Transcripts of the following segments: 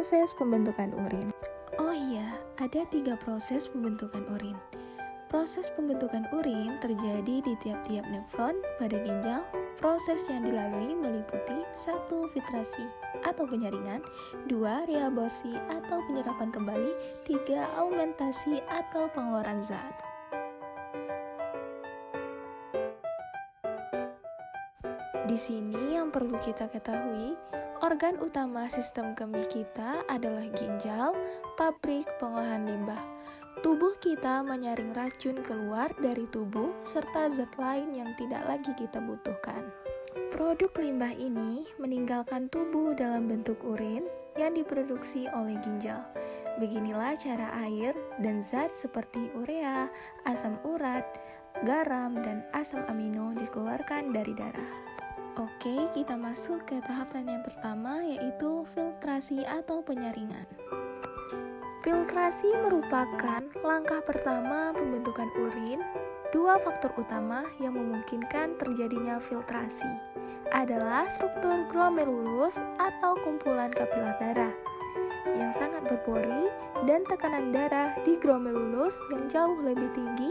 proses pembentukan urin. Oh iya, ada 3 proses pembentukan urin. Proses pembentukan urin terjadi di tiap-tiap nefron pada ginjal. Proses yang dilalui meliputi 1. Filtrasi atau penyaringan, 2. Reabsorpsi atau penyerapan kembali, 3. Aumentasi atau pengeluaran zat. Di sini yang perlu kita ketahui, organ utama sistem kemih kita adalah ginjal, pabrik pengolahan limbah. Tubuh kita menyaring racun keluar dari tubuh serta zat lain yang tidak lagi kita butuhkan. Produk limbah ini meninggalkan tubuh dalam bentuk urin yang diproduksi oleh ginjal. Beginilah cara air dan zat seperti urea, asam urat, garam, dan asam amino dikeluarkan dari darah. Oke, kita masuk ke tahapan yang pertama, yaitu filtrasi atau penyaringan. Filtrasi merupakan langkah pertama pembentukan urin. 2 faktor utama yang memungkinkan terjadinya filtrasi adalah struktur glomerulus atau kumpulan kapiler darah yang sangat berpori dan tekanan darah di glomerulus yang jauh lebih tinggi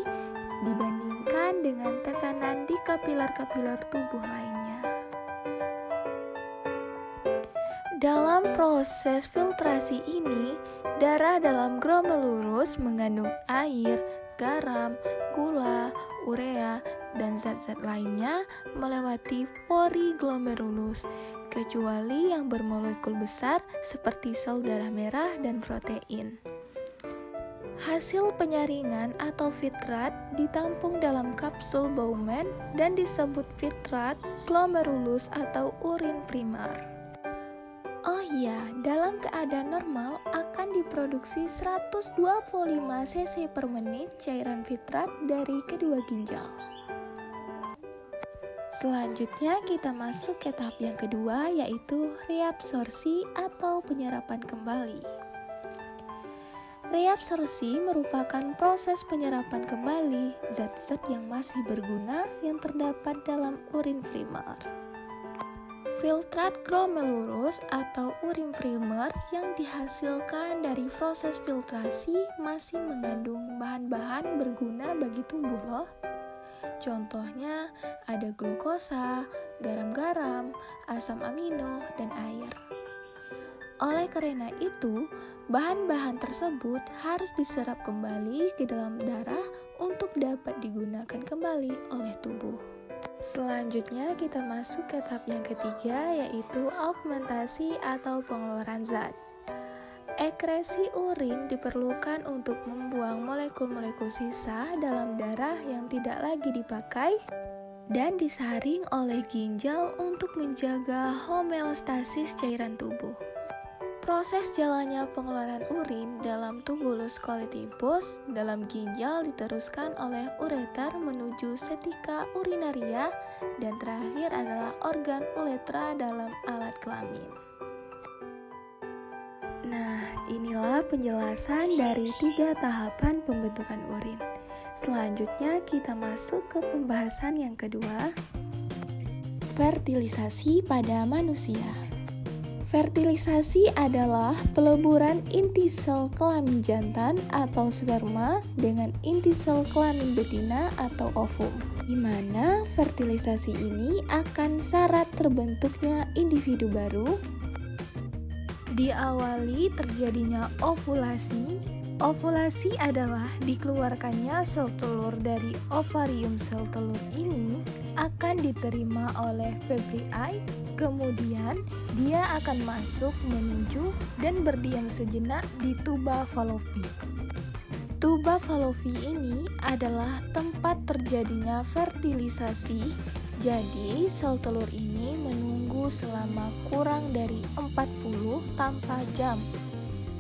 dibandingkan dengan tekanan di kapiler-kapiler tubuh lainnya. Dalam proses filtrasi ini, darah dalam glomerulus mengandung air, garam, gula, urea, dan zat-zat lainnya melewati pori glomerulus, kecuali yang bermolekul besar seperti sel darah merah dan protein. Hasil penyaringan atau filtrat ditampung dalam kapsul Bowman dan disebut filtrat glomerulus atau urin primer. Oh iya, dalam keadaan normal akan diproduksi 125 cc per menit cairan filtrat dari kedua ginjal. Selanjutnya kita masuk ke tahap yang kedua, yaitu reabsorpsi atau penyerapan kembali. Reabsorpsi merupakan proses penyerapan kembali zat-zat yang masih berguna yang terdapat dalam urin primer. Filtrat glomerulus atau urin primer yang dihasilkan dari proses filtrasi masih mengandung bahan-bahan berguna bagi tubuh loh. Contohnya ada glukosa, garam-garam, asam amino, dan air. Oleh karena itu, bahan-bahan tersebut harus diserap kembali ke dalam darah untuk dapat digunakan kembali oleh tubuh. Selanjutnya kita masuk ke tahap yang ketiga, yaitu augmentasi atau pengeluaran zat. Ekresi urin diperlukan untuk membuang molekul-molekul sisa dalam darah yang tidak lagi dipakai dan disaring oleh ginjal untuk menjaga homeostasis cairan tubuh. Proses jalannya pengeluaran urin dalam tubulus collectibus dalam ginjal diteruskan oleh ureter menuju setika urinaria dan terakhir adalah organ uretra dalam alat kelamin. Nah, inilah penjelasan dari 3 tahapan pembentukan urin. Selanjutnya kita masuk ke pembahasan yang kedua, fertilisasi pada manusia. Fertilisasi adalah peleburan inti sel kelamin jantan atau sperma dengan inti sel kelamin betina atau ovum, di mana fertilisasi ini akan syarat terbentuknya individu baru. Diawali terjadinya ovulasi. Ovulasi adalah dikeluarkannya sel telur dari ovarium. Sel telur ini akan diterima oleh Fabriae, kemudian dia akan masuk menuju dan berdiam sejenak di tuba fallopi. Tuba fallopi ini adalah tempat terjadinya fertilisasi, jadi sel telur ini menunggu selama kurang dari 40 tanpa jam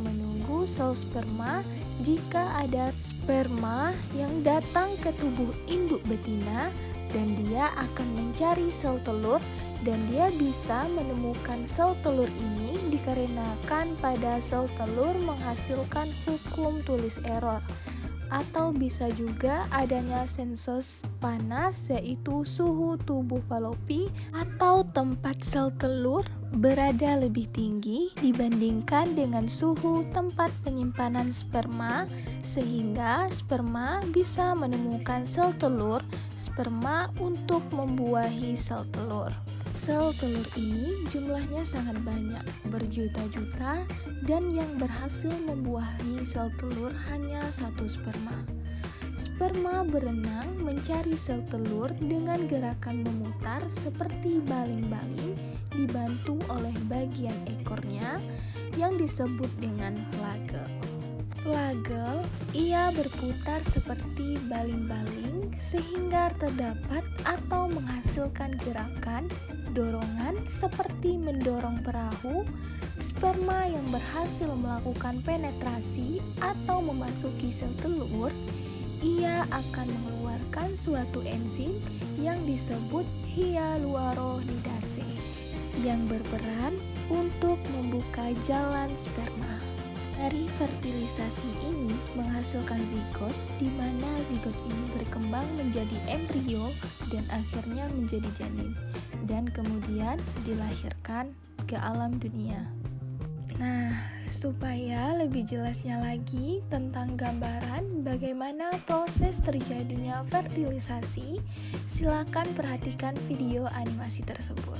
menunggu sel sperma. Jika ada sperma yang datang ke tubuh induk betina dan dia akan mencari sel telur dan dia bisa menemukan sel telur ini dikarenakan pada sel telur menghasilkan hukum tulis error, atau bisa juga adanya sensus panas yaitu suhu tubuh fallopi atau tempat sel telur berada lebih tinggi dibandingkan dengan suhu tempat penyimpanan sperma, sehingga sperma bisa menemukan sel telur sperma untuk membuahi sel telur. Sel telur ini jumlahnya sangat banyak, berjuta-juta, dan yang berhasil membuahi sel telur hanya satu sperma. Sperma berenang mencari sel telur dengan gerakan memutar seperti baling-baling, dibantu oleh bagian ekornya yang disebut dengan flagel. Flagel ia berputar seperti baling-baling sehingga terdapat atau menghasilkan gerakan dorongan seperti mendorong perahu. Sperma yang berhasil melakukan penetrasi atau memasuki sel telur, ia akan mengeluarkan suatu enzim yang disebut hyaluronidase yang berperan untuk membuka jalan sperma. Dari fertilisasi ini menghasilkan zigot, di mana zigot ini berkembang menjadi embrio dan akhirnya menjadi janin, dan kemudian dilahirkan ke alam dunia. Nah, supaya lebih jelasnya lagi tentang gambaran bagaimana proses terjadinya fertilisasi, silakan perhatikan video animasi tersebut.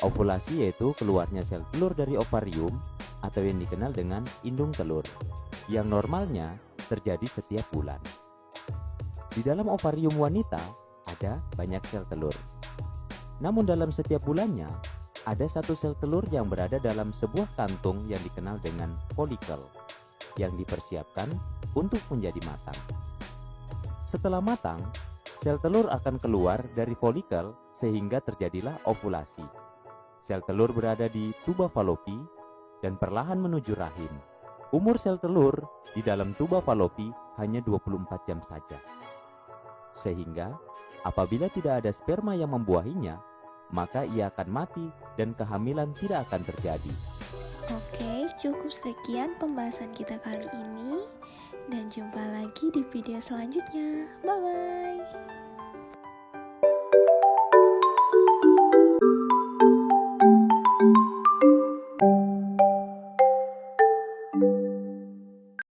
Ovulasi yaitu keluarnya sel telur dari ovarium atau yang dikenal dengan indung telur, yang normalnya terjadi setiap bulan. Di dalam ovarium wanita ada banyak sel telur. Namun dalam setiap bulannya ada satu sel telur yang berada dalam sebuah kantung yang dikenal dengan folikel, yang dipersiapkan untuk menjadi matang. Setelah matang, sel telur akan keluar dari folikel sehingga terjadilah ovulasi. Sel telur berada di tuba falopi dan perlahan menuju rahim. Umur sel telur di dalam tuba falopi hanya 24 jam saja. Sehingga apabila tidak ada sperma yang membuahinya, maka ia akan mati dan kehamilan tidak akan terjadi. Oke, cukup sekian pembahasan kita kali ini, dan jumpa lagi di video selanjutnya. Bye-bye.